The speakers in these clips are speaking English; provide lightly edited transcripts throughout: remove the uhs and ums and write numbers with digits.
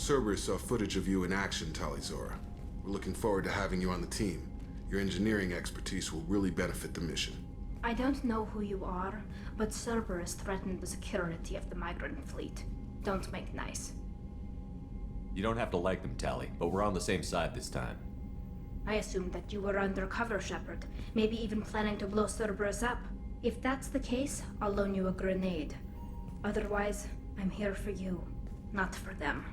Cerberus saw footage of you in action, Talizora. We're looking forward to having you on the team. Your engineering expertise will really benefit the mission. I don't know who you are, but Cerberus threatened the security of the migrant fleet. Don't make nice. You don't have to like them, Tally, but we're on the same side this time. I assumed that you were undercover, Shepard. Maybe even planning to blow Cerberus up. If that's the case, I'll loan you a grenade. Otherwise, I'm here for you, not for them.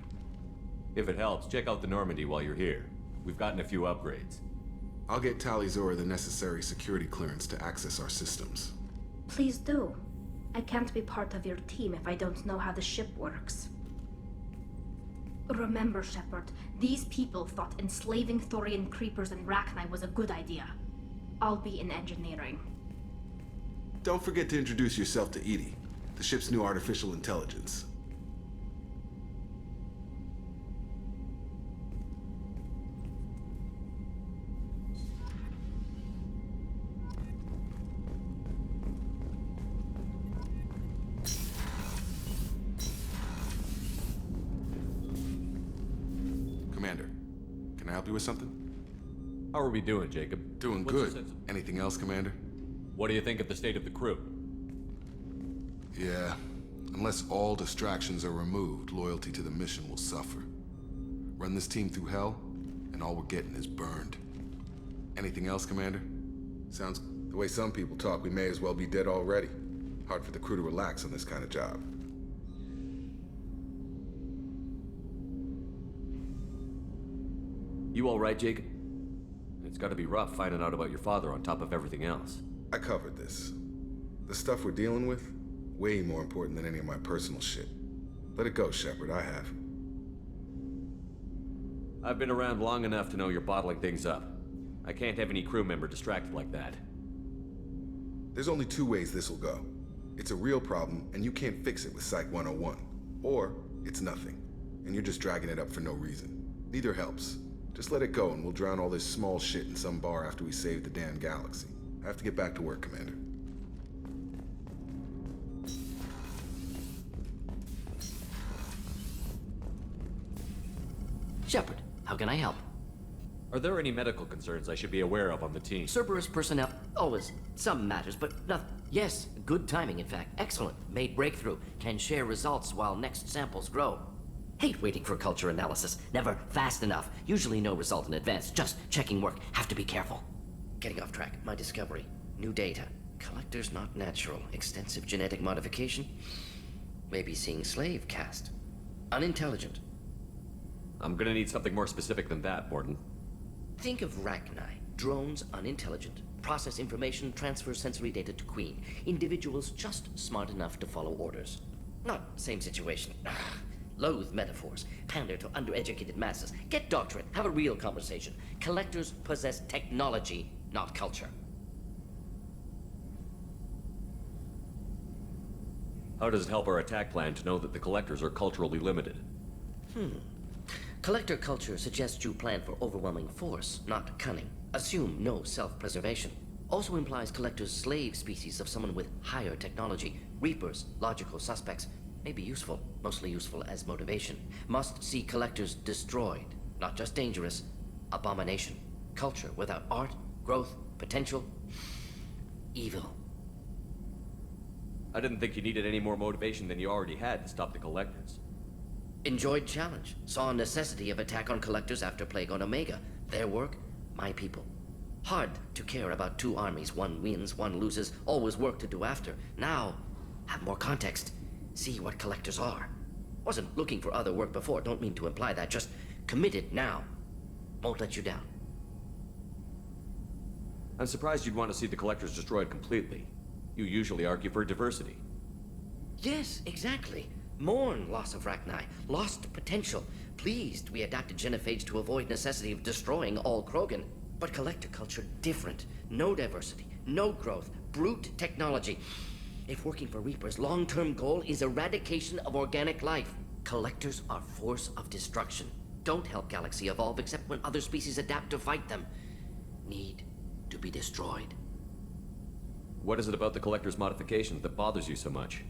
If it helps, check out the Normandy while you're here. We've gotten a few upgrades. I'll get Talizora the necessary security clearance to access our systems. Please do. I can't be part of your team if I don't know how the ship works. Remember, Shepard, these people thought enslaving Thorian creepers and Rachni was a good idea. I'll be in engineering. Don't forget to introduce yourself to Edie, the ship's new artificial intelligence. Commander, can I help you with something? How are we doing, Jacob? Doing What's your good. sense of- Anything else, Commander? What do you think of the state of the crew? Yeah, unless all distractions are removed, loyalty to the mission will suffer. Run this team through hell, and all we're getting is burned. Anything else, Commander? Sounds the way some people talk, we may as well be dead already. Hard for the crew to relax on this kind of job. You all right, Jacob? It's gotta be rough finding out about your father on top of everything else. I covered this. The stuff we're dealing with, way more important than any of my personal shit. Let it go, Shepard, I have. I've been around long enough to know you're bottling things up. I can't have any crew member distracted like that. There's only two ways this will go. It's a real problem, and you can't fix it with Psych 101. Or, it's nothing, and you're just dragging it up for no reason. Neither helps. Just let it go, and we'll drown all this small shit in some bar after we save the damn galaxy. I have to get back to work, Commander. Shepard, how can I help? Are there any medical concerns I should be aware of on the team? Cerberus personnel, always some matters, but nothing. Yes, good timing, in fact. Excellent. Made breakthrough. Can share results while next samples grow. Hate waiting for culture analysis. Never fast enough. Usually no result in advance. Just checking work. Have to be careful. Getting off track. My discovery. New data. Collectors not natural. Extensive genetic modification. Maybe seeing slave caste. Unintelligent. I'm gonna need something more specific than that, Morden. Think of Rachni. Drones unintelligent. Process information, transfer sensory data to Queen. Individuals just smart enough to follow orders. Not same situation. Loathe metaphors. Pander to undereducated masses. Get doctrine. Have a real conversation. Collectors possess technology, not culture. How does it help our attack plan to know that the collectors are culturally limited? Collector culture suggests you plan for overwhelming force, not cunning. Assume no self-preservation. Also implies collectors slave species of someone with higher technology. Reapers, logical suspects, may be useful, mostly useful as motivation. Must see collectors destroyed, not just dangerous. Abomination. Culture without art, growth, potential. Evil. I didn't think you needed any more motivation than you already had to stop the collectors. Enjoyed challenge. Saw necessity of attack on collectors after Plague on Omega. Their work, my people. Hard to care about two armies. One wins, one loses. Always work to do after. Now, have more context. See what collectors are. Wasn't looking for other work before. Don't mean to imply that. Just committed now. Won't let you down. I'm surprised you'd want to see the collectors destroyed completely. You usually argue for diversity. Yes, exactly. Mourn loss of Rachni. Lost potential. Pleased we adapted genophage to avoid necessity of destroying all Krogan. But collector culture different. No diversity. No growth. Brute technology. If working for Reapers, long-term goal is eradication of organic life. Collectors are force of destruction. Don't help galaxy evolve except when other species adapt to fight them. Need to be destroyed. What is it about the collector's modifications that bothers you so much?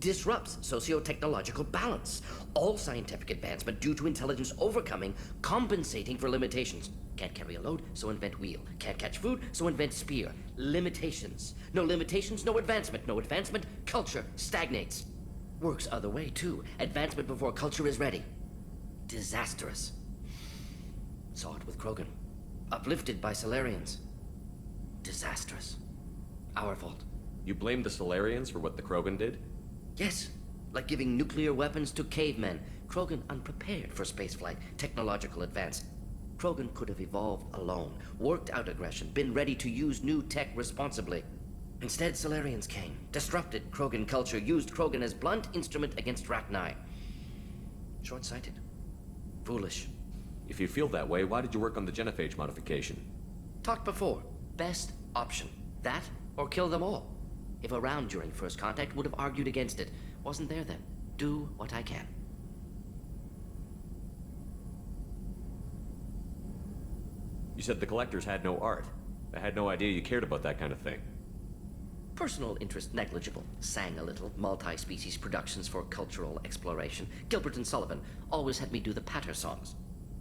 disrupts socio-technological balance. All scientific advancement due to intelligence overcoming, compensating for limitations. Can't carry a load, so invent wheel. Can't catch food, so invent spear. Limitations. No limitations, no advancement. No advancement, culture stagnates. Works other way, too. Advancement before culture is ready. Disastrous. Saw it with Krogan. Uplifted by Solarians. Disastrous. Our fault. You blame the Solarians for what the Krogan did? Yes, like giving nuclear weapons to cavemen. Krogan unprepared for spaceflight, technological advance. Krogan could have evolved alone, worked out aggression, been ready to use new tech responsibly. Instead, Solarians came, disrupted Krogan culture, used Krogan as blunt instrument against Rachni. Short-sighted. Foolish. If you feel that way, why did you work on the genophage modification? Talked before. Best option. That, or kill them all. If around during first contact, would have argued against it. Wasn't there then. Do what I can. You said the collectors had no art. I had no idea you cared about that kind of thing. Personal interest negligible. Sang a little. Multi-species productions for cultural exploration. Gilbert and Sullivan always had me do the patter songs.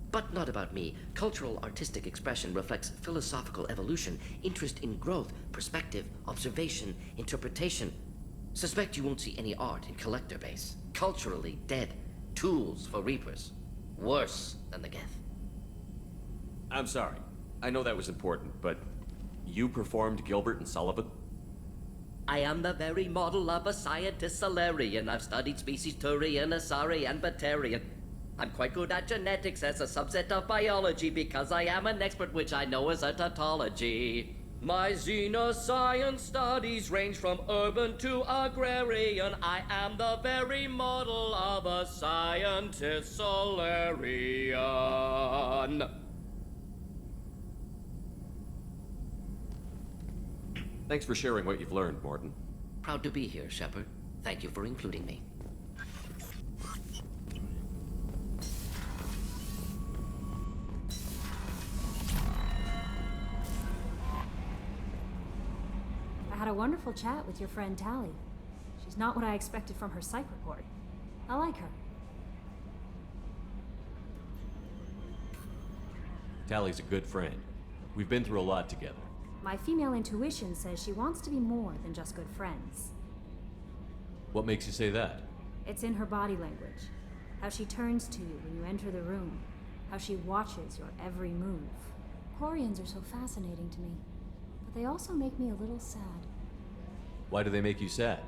But not about me. Cultural artistic expression reflects philosophical evolution, interest in growth, perspective, observation, interpretation. Suspect you won't see any art in collector base. Culturally dead. Tools for reapers. Worse than the Geth. I'm sorry. I know that was important, but you performed Gilbert and Sullivan? I am the very model of a scientist Solarian. I've studied species Turian, Asari, and Batarian. I'm quite good at genetics as a subset of biology because I am an expert, which I know is a tautology. My xenoscience studies range from urban to agrarian. I am the very model of a scientist Solarian. Thanks for sharing what you've learned, Morton. Proud to be here, Shepard. Thank you for including me. I had a wonderful chat with your friend Tally. She's not what I expected from her psych report. I like her. Tally's a good friend. We've been through a lot together. My female intuition says she wants to be more than just good friends. What makes you say that? It's in her body language. How she turns to you when you enter the room. How she watches your every move. Quarians are so fascinating to me, but they also make me a little sad. Why do they make you sad?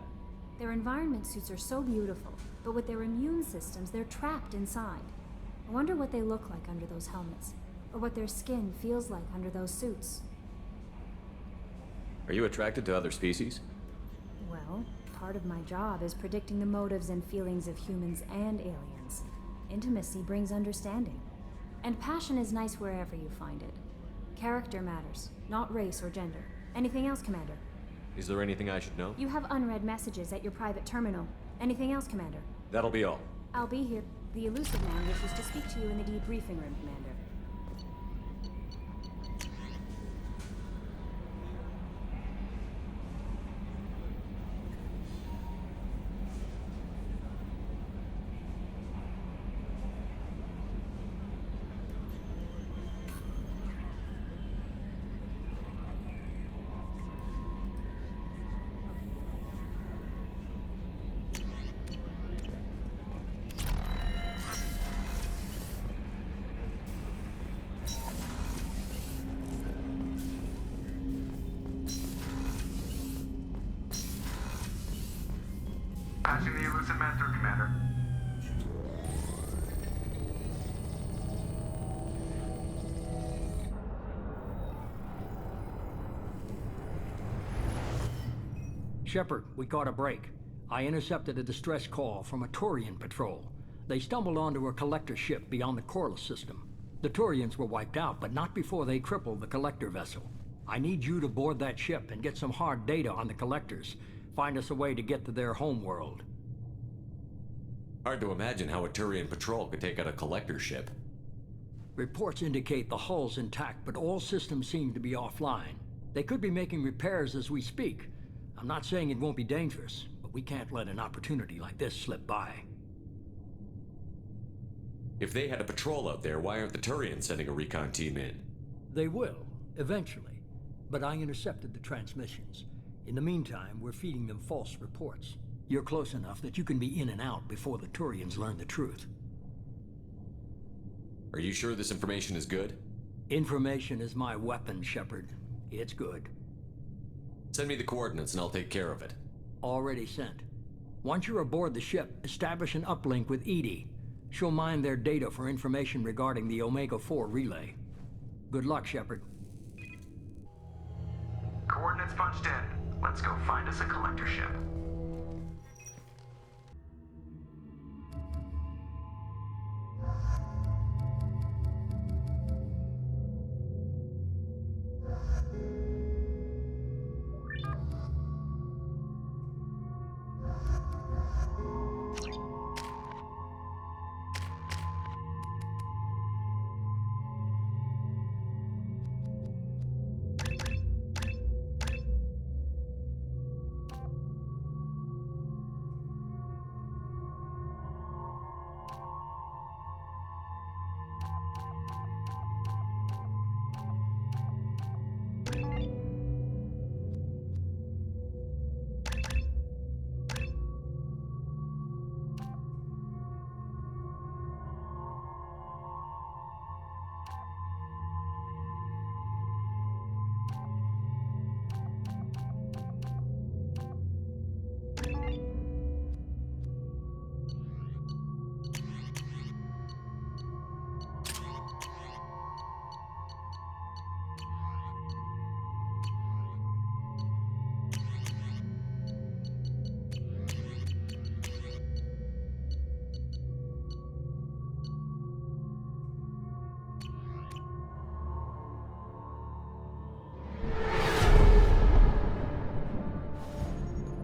Their environment suits are so beautiful, but with their immune systems, they're trapped inside. I wonder what they look like under those helmets, or what their skin feels like under those suits. Are you attracted to other species? Well, part of my job is predicting the motives and feelings of humans and aliens. Intimacy brings understanding. And passion is nice wherever you find it. Character matters, not race or gender. Anything else, Commander? Is there anything I should know? You have unread messages at your private terminal. Anything else, Commander? That'll be all. I'll be here. The elusive man wishes to speak to you in the debriefing room, Commander. Passing the elusive man through, Commander. Shepard, we caught a break. I intercepted a distress call from a Turian patrol. They stumbled onto a collector ship beyond the Corliss system. The Turians were wiped out, but not before they crippled the collector vessel. I need you to board that ship and get some hard data on the collectors. Find us a way to get to their homeworld. Hard to imagine how a Turian patrol could take out a collector ship. Reports indicate the hull's intact, but all systems seem to be offline. They could be making repairs as we speak. I'm not saying it won't be dangerous, but But we can't let an opportunity like this slip by. If they had a patrol out there, why aren't the Turians sending a recon team in? They will, eventually. But I intercepted the transmissions. In the meantime, we're feeding them false reports. You're close enough that you can be in and out before the Turians learn the truth. Are you sure this information is good? Information is my weapon, Shepard. It's good. Send me the coordinates and I'll take care of it. Already sent. Once you're aboard the ship, establish an uplink with Edie. She'll mine their data for information regarding the Omega-4 relay. Good luck, Shepard. Coordinates punched in. Let's go find us a collector ship.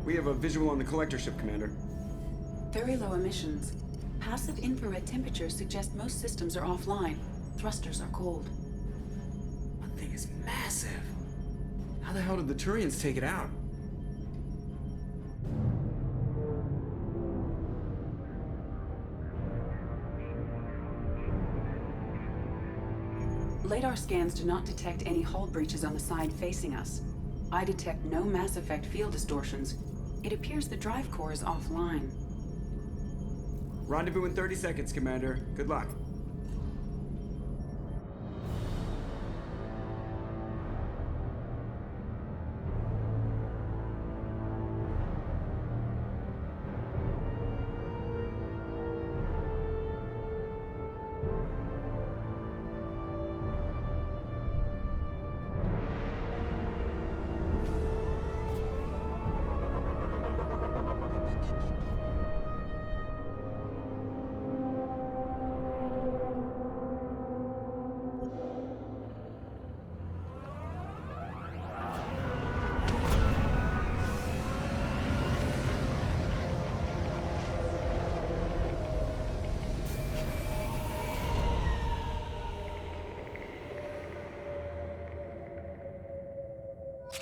We have a visual on the collector ship, Commander. Very low emissions. Passive infrared temperatures suggest most systems are offline. Thrusters are cold. That thing is massive. How the hell did the Turians take it out? Radar scans do not detect any hull breaches on the side facing us. I detect no mass effect field distortions. It appears the drive core is offline. Rendezvous in 30 seconds, Commander. Good luck.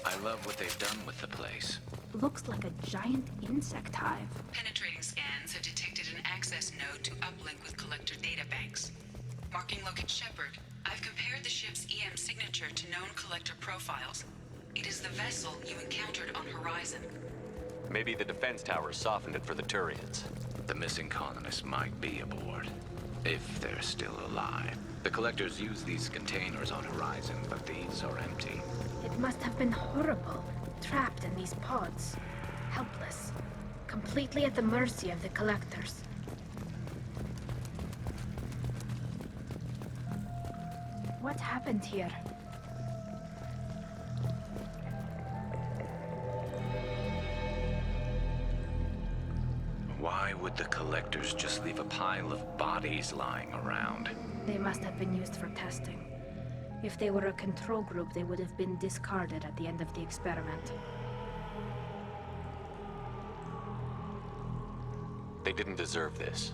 I love what they've done with the place. Looks like a giant insect hive. Penetrating scans have detected an access node to uplink with collector databanks. Marking locate Shepard, I've compared the ship's EM signature to known collector profiles. It is the vessel you encountered on Horizon. Maybe the defense towers softened it for the Turians. The missing colonists might be aboard, if they're still alive. The collectors use these containers on Horizon, but these are empty. It must have been horrible, trapped in these pods. Helpless. Completely at the mercy of the collectors. What happened here? Why would the collectors just leave a pile of bodies lying around? They must have been used for testing. If they were a control group, they would have been discarded at the end of the experiment. They didn't deserve this.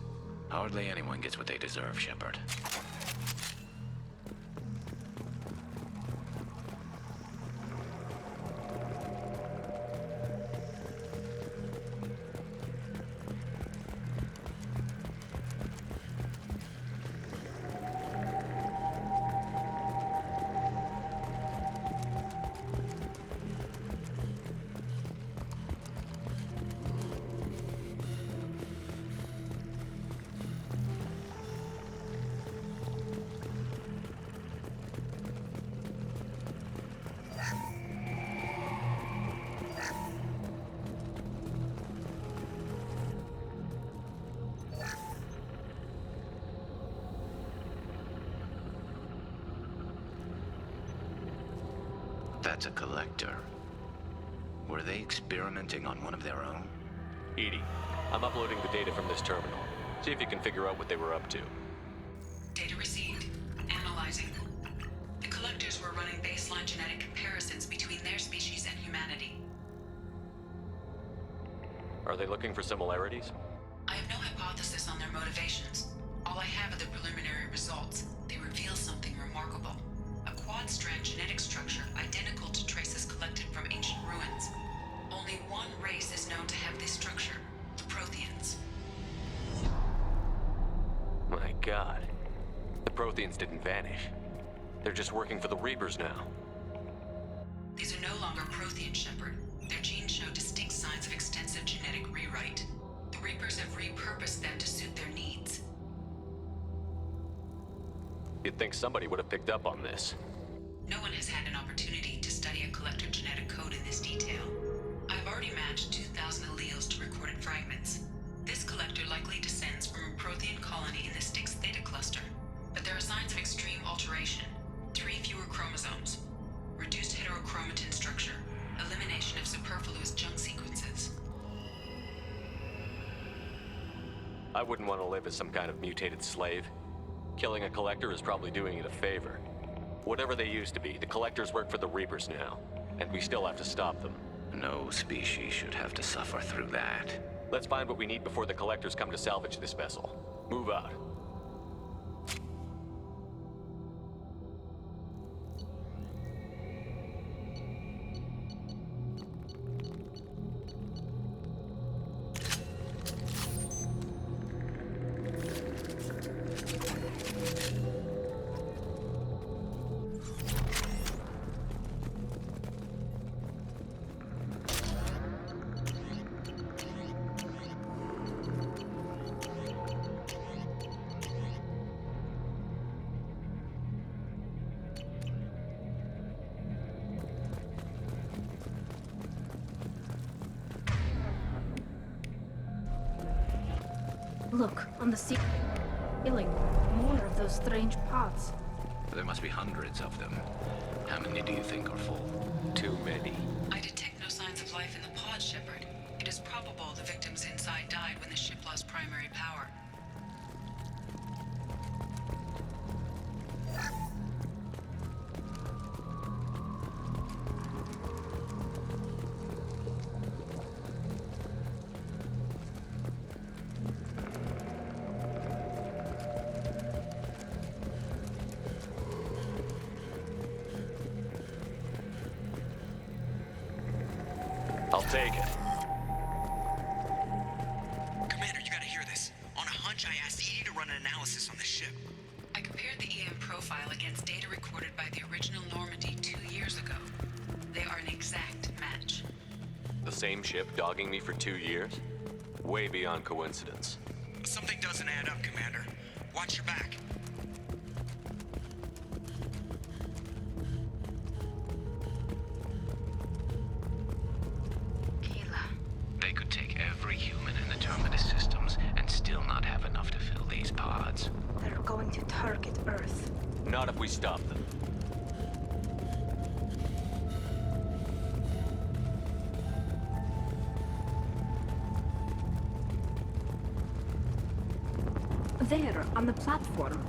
Hardly anyone gets what they deserve, Shepard. That's a collector. Were they experimenting on one of their own? Edie, I'm uploading the data from this terminal. See if you can figure out what they were up to. Data received. Analyzing. The collectors were running baseline genetic comparisons between their species and humanity. Are they looking for similarities? I have no hypothesis on their motivations. All I have are the preliminary results. They reveal something remarkable. A quad-strand genetic structure identical to traces collected from ancient ruins. Only one race is known to have this structure, the Protheans. My God. The Protheans didn't vanish. They're just working for the Reapers now. These are no longer Prothean, Shepard. Their genes show distinct signs of extensive genetic rewrite. The Reapers have repurposed them to suit their needs. You'd think somebody would have picked up on this. No one has had an opportunity to study a collector genetic code in this detail. I've already matched 2,000 alleles to recorded fragments. This collector likely descends from a Prothean colony in the Styx Theta cluster. But there are signs of extreme alteration. 3 fewer chromosomes. Reduced heterochromatin structure. Elimination of superfluous junk sequences. I wouldn't want to live as some kind of mutated slave. Killing a collector is probably doing it a favor. Whatever they used to be, the collectors work for the Reapers now, and we still have to stop them. No species should have to suffer through that. Let's find what we need before the collectors come to salvage this vessel. Move out. Look, on the ceiling. More of those strange pods. There must be hundreds of them. How many do you think are full? Too many. I detect no signs of life in the pod, Shepard. It is probable the victims inside died when the ship lost primary power. I'll take it. Commander, you gotta hear this. On a hunch, I asked Edie to run an analysis on this ship. I compared the EM profile against data recorded by the original Normandy 2 years ago. They are an exact match. The same ship dogging me for 2 years? Way beyond coincidence. Something doesn't add up, Commander. Watch your back. They could take every human in the Terminus systems and still not have enough to fill these pods. They're going to target Earth. Not if we stop them. There, on the platform.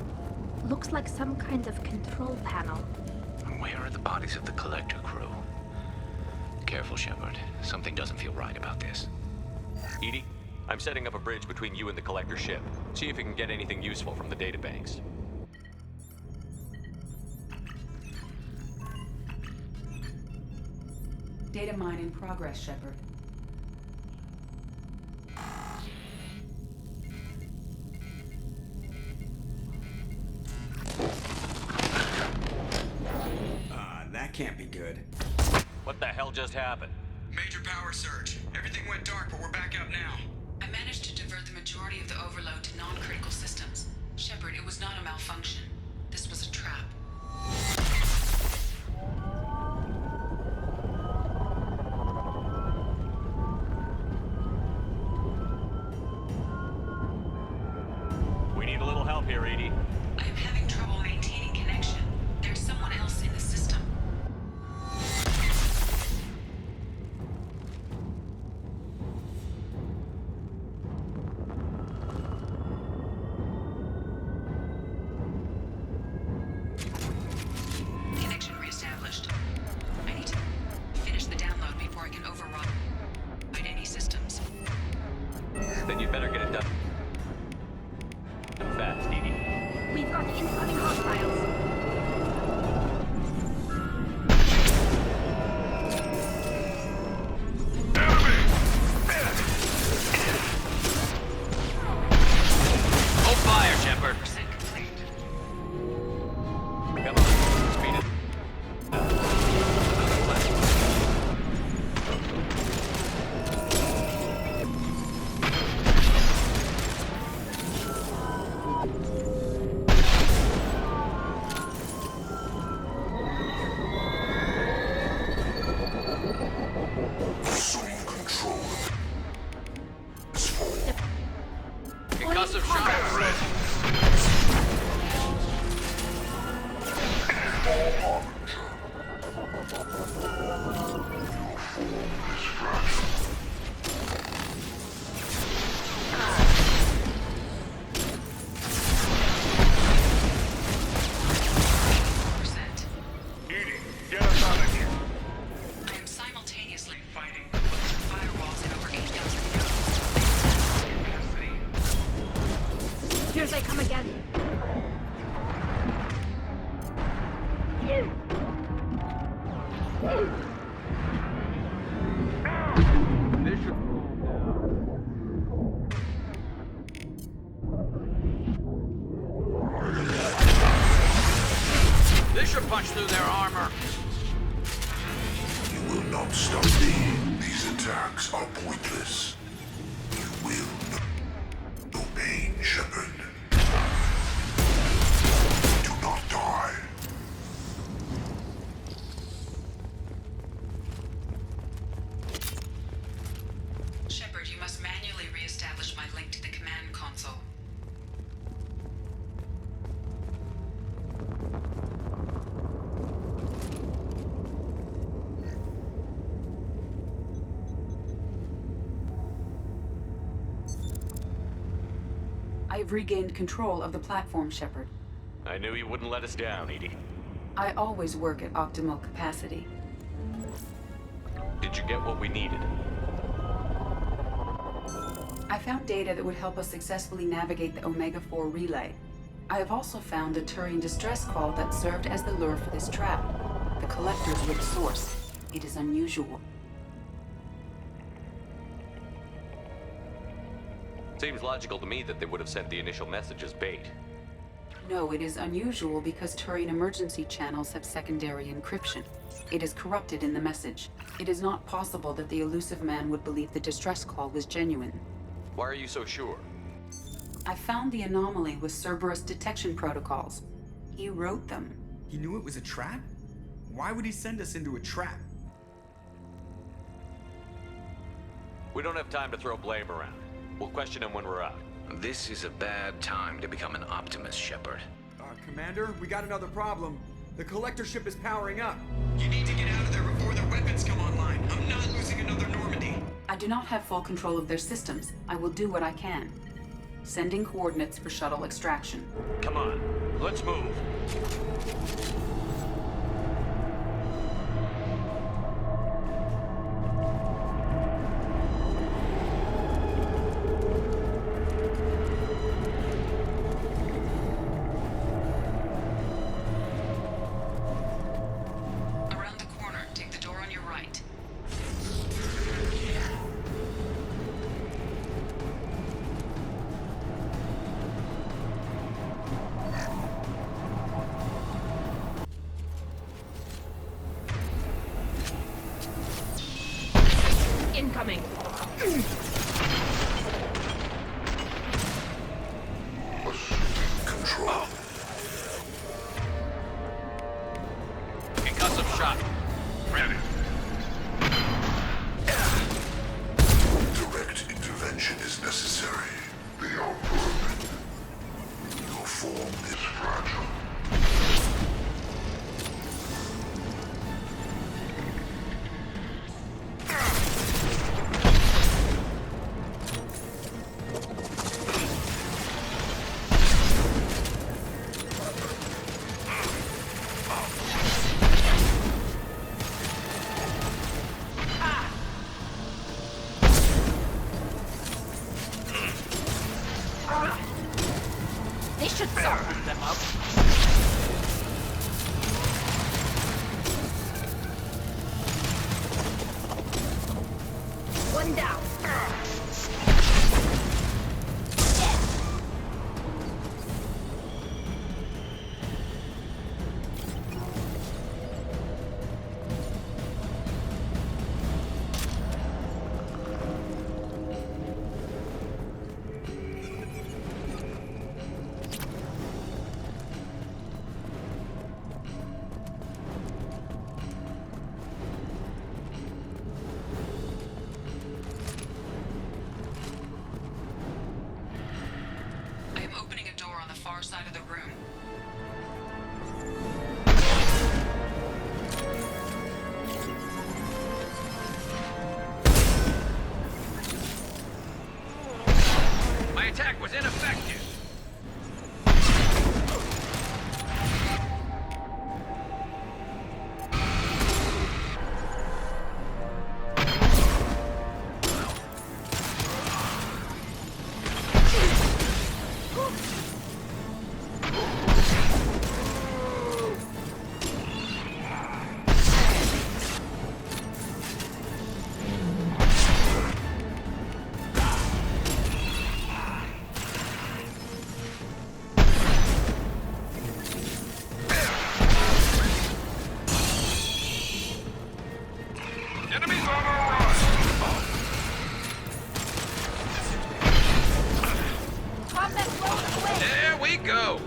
Looks like some kind of control panel. Where are the bodies of the Collector crew? Careful, Shepard. Something doesn't feel right about this. Edie, I'm setting up a bridge between you and the Collector ship. See if you can get anything useful from the databanks. Data mine in progress, Shepard. That can't be good. What the hell just happened? Major power surge. Everything went dark, but we're back up now. I managed to divert the majority of the overload to non-critical systems. Shepard, it was not a malfunction. This was a trap. We need a little help here, Edie. I am having trouble maintaining connection. There's someone else in the system. Then you'd better get it done fast, Edie. We've got incoming hostiles. Hold fire, Shepard. Come on, speed it. Concussive shock. Get us out of here. I am simultaneously fighting firewalls in over 8,000 nodes. Here they come again. This should punch through their armor. You will not stop me. These attacks are pointless. You will no pain, Shepard. Do not die. Shepard, you must manually re-establish my link to the command console. I've regained control of the platform, Shepard. I knew you wouldn't let us down, Edie. I always work at optimal capacity. Did you get what we needed? I found data that would help us successfully navigate the Omega-4 relay. I have also found a Turian distress call that served as the lure for this trap. The Collector's rich source. It is unusual. Seems logical to me that they would have sent the initial message as bait. No, it is unusual because Turian emergency channels have secondary encryption. It is corrupted in the message. It is not possible that the elusive man would believe the distress call was genuine. Why are you so sure? I found the anomaly with Cerberus detection protocols. He wrote them. He knew it was a trap? Why would he send us into a trap? We don't have time to throw blame around. We'll question him when we're out. This is a bad time to become an optimist, Shepard. Commander, we got another problem. The collector ship is powering up. You need to get out of there before their weapons come online. I'm not losing another Normandy. I do not have full control of their systems. I will do what I can. Sending coordinates for shuttle extraction. Come on, let's move. Around the corner, take the door on your right. Incoming. Control. Concussive shock. Ready. Direct intervention is necessary. They are vermin. Your form is fragile. Soften them up. One down. I am opening a door on the far side of the room. My attack was ineffective. Enemies on our right! Combat flows away. There we go!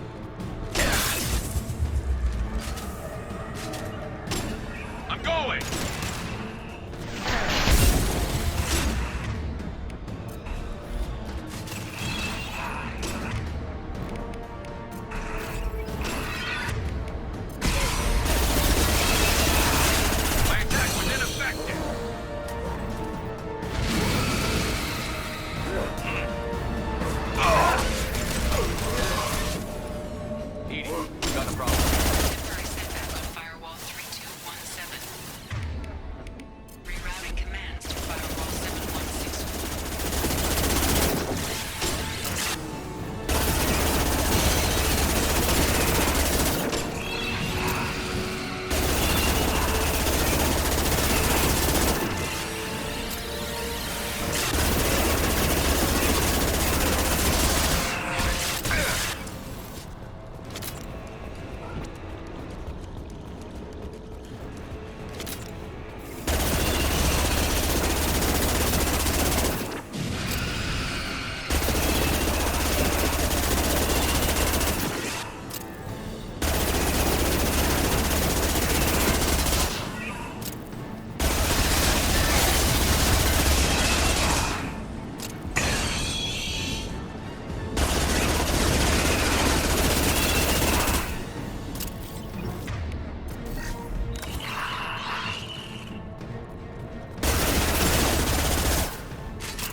I'm going! My attack was ineffective! Edie, got a problem. Temporary setback on firewall 3217. Rerouting commands to firewall 7164.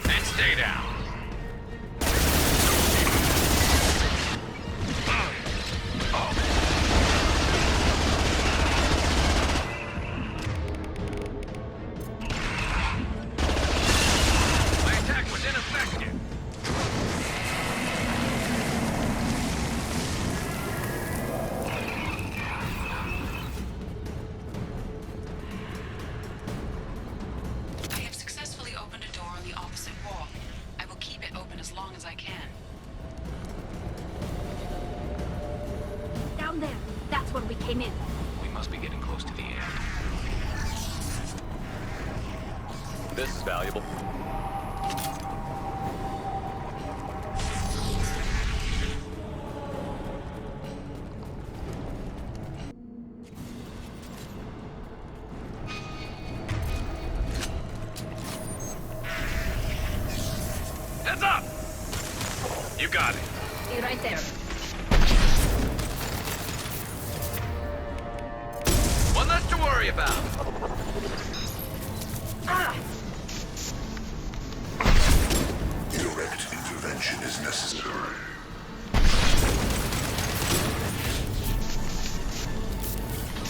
And stay down! My attack was ineffective! I have successfully opened a door on the opposite wall. I will keep it open as long as I can. Down there. That's where we came in. We must be getting close to the end. This is valuable. Heads up! You got it. Be right there. One less to worry about. Ah! Direct intervention is necessary.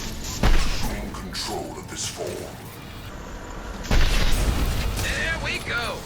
Assume control of this form. There we go!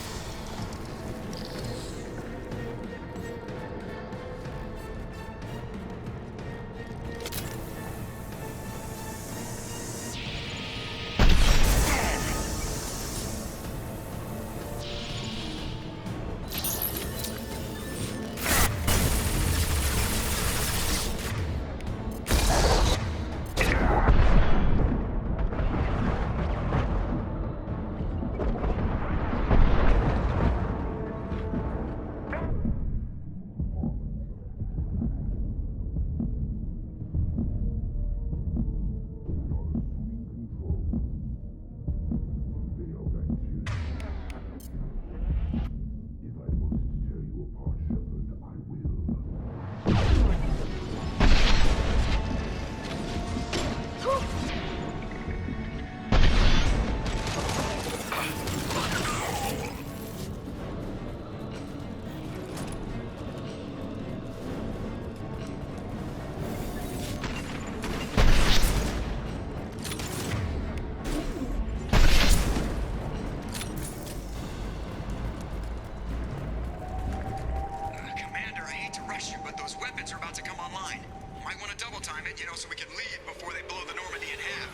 rush you, but those weapons are about to come online. Might want to double time it, so we can leave before they blow the Normandy in half.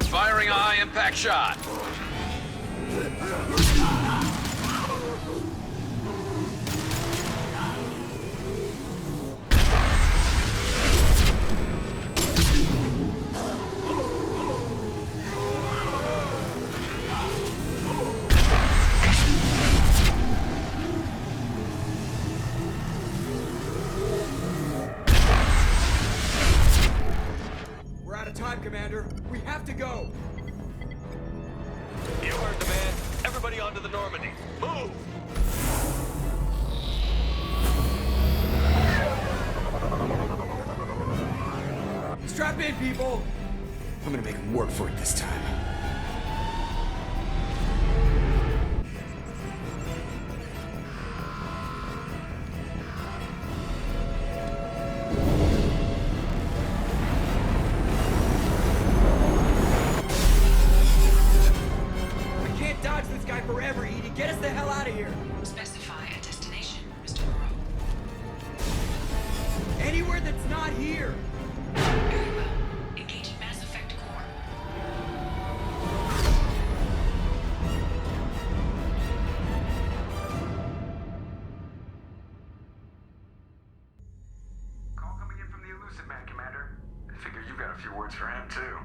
Firing a high-impact shot. We're out of time, Commander. We have to go. You heard the man. Everybody onto the Normandy. Move! Strap in, people. I'm gonna make them work for it this time. We can't dodge this guy forever, Edie. Get us the hell out of here. Specify a destination, Mr. Burrow. Anywhere that's not here. Very well. Engaging Mass Effect Core. Call coming in from the Elusive Man, Commander. I figure you've got a few words for him, too.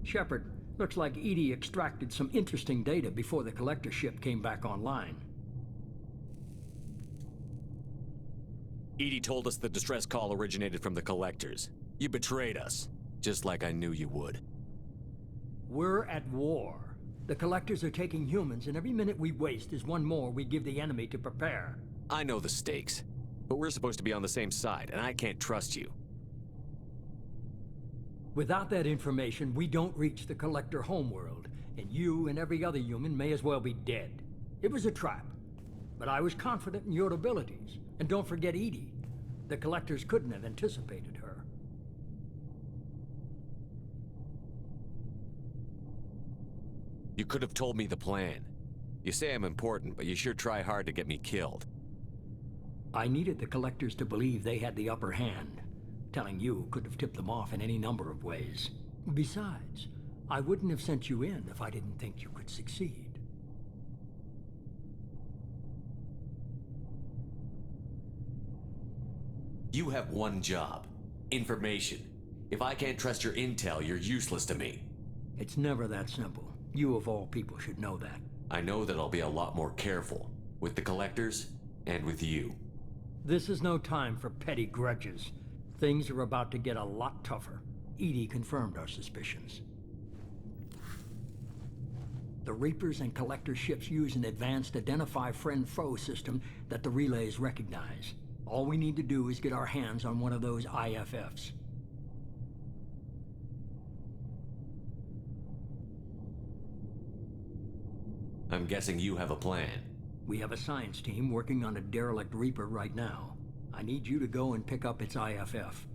Shepard, looks like Edie extracted some interesting data before the collector ship came back online. Edie told us the distress call originated from the collectors. You betrayed us, just like I knew you would. We're at war. The collectors are taking humans, and every minute we waste is one more we give the enemy to prepare. I know the stakes, but we're supposed to be on the same side, and I can't trust you. Without that information, we don't reach the collector homeworld, and you and every other human may as well be dead. It was a trap, but I was confident in your abilities. And don't forget Edie. The collectors couldn't have anticipated her. You could have told me the plan. You say I'm important, but you sure try hard to get me killed. I needed the collectors to believe they had the upper hand. Telling you could have tipped them off in any number of ways. Besides, I wouldn't have sent you in if I didn't think you could succeed. You have one job. Information. If I can't trust your intel, you're useless to me. It's never that simple. You of all people should know that. I know that I'll be a lot more careful. With the collectors, and with you. This is no time for petty grudges. Things are about to get a lot tougher. Edie confirmed our suspicions. The Reapers and Collector ships use an advanced Identify Friend-Foe system that the relays recognize. All we need to do is get our hands on one of those IFFs. I'm guessing you have a plan. We have a science team working on a derelict Reaper right now. I need you to go and pick up its IFF.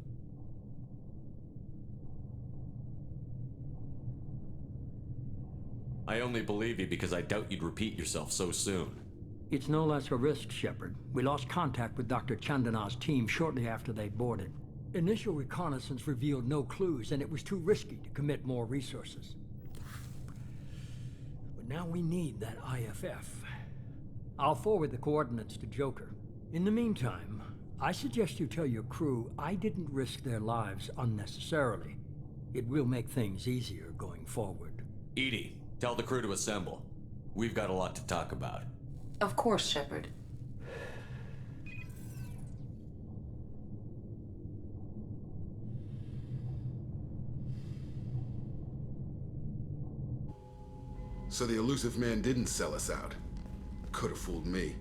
I only believe you because I doubt you'd repeat yourself so soon. It's no less a risk, Shepard. We lost contact with Dr. Chandana's team shortly after they boarded. Initial reconnaissance revealed no clues, and it was too risky to commit more resources. But now we need that IFF. I'll forward the coordinates to Joker. In the meantime, I suggest you tell your crew I didn't risk their lives unnecessarily. It will make things easier going forward. Edie, tell the crew to assemble. We've got a lot to talk about. Of course, Shepard. So the Elusive Man didn't sell us out. Could have fooled me.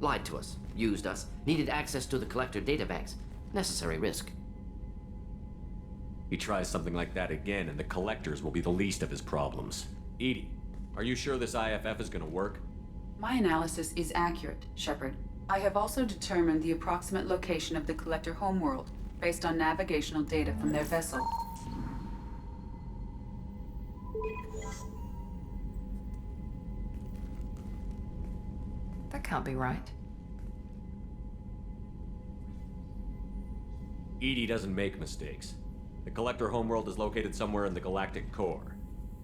Lied to us, used us, needed access to the collector databanks. Necessary risk. He tries something like that again, and the Collectors will be the least of his problems. Edie, are you sure this IFF is gonna work? My analysis is accurate, Shepard. I have also determined the approximate location of the Collector homeworld, based on navigational data from their vessel. That can't be right. Edie doesn't make mistakes. The Collector homeworld is located somewhere in the galactic core.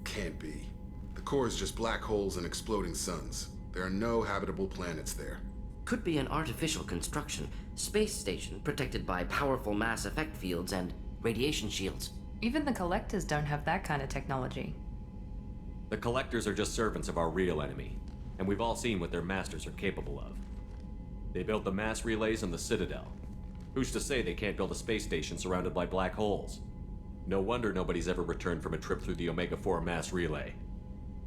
Can't be. The core is just black holes and exploding suns. There are no habitable planets there. Could be an artificial construction, space station protected by powerful mass effect fields and radiation shields. Even the Collectors don't have that kind of technology. The Collectors are just servants of our real enemy, and we've all seen what their masters are capable of. They built the mass relays on the Citadel. Who's to say they can't build a space station surrounded by black holes? No wonder nobody's ever returned from a trip through the Omega-4 mass relay.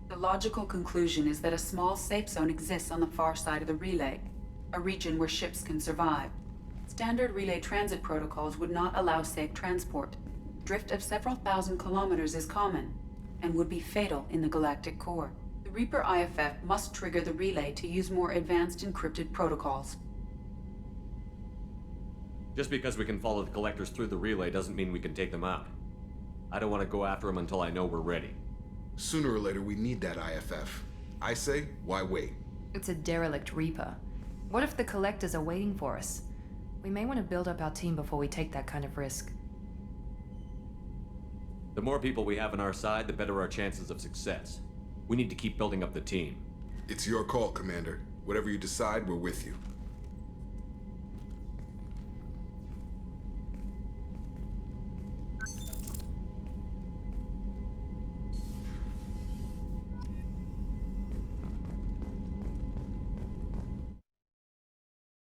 The logical conclusion is that a small safe zone exists on the far side of the relay, a region where ships can survive. Standard relay transit protocols would not allow safe transport. Drift of several thousand kilometers is common, and would be fatal in the galactic core. The Reaper IFF must trigger the relay to use more advanced encrypted protocols. Just because we can follow the Collectors through the relay doesn't mean we can take them out. I don't want to go after them until I know we're ready. Sooner or later, we need that IFF. I say, why wait? It's a derelict Reaper. What if the Collectors are waiting for us? We may want to build up our team before we take that kind of risk. The more people we have on our side, the better our chances of success. We need to keep building up the team. It's your call, Commander. Whatever you decide, we're with you.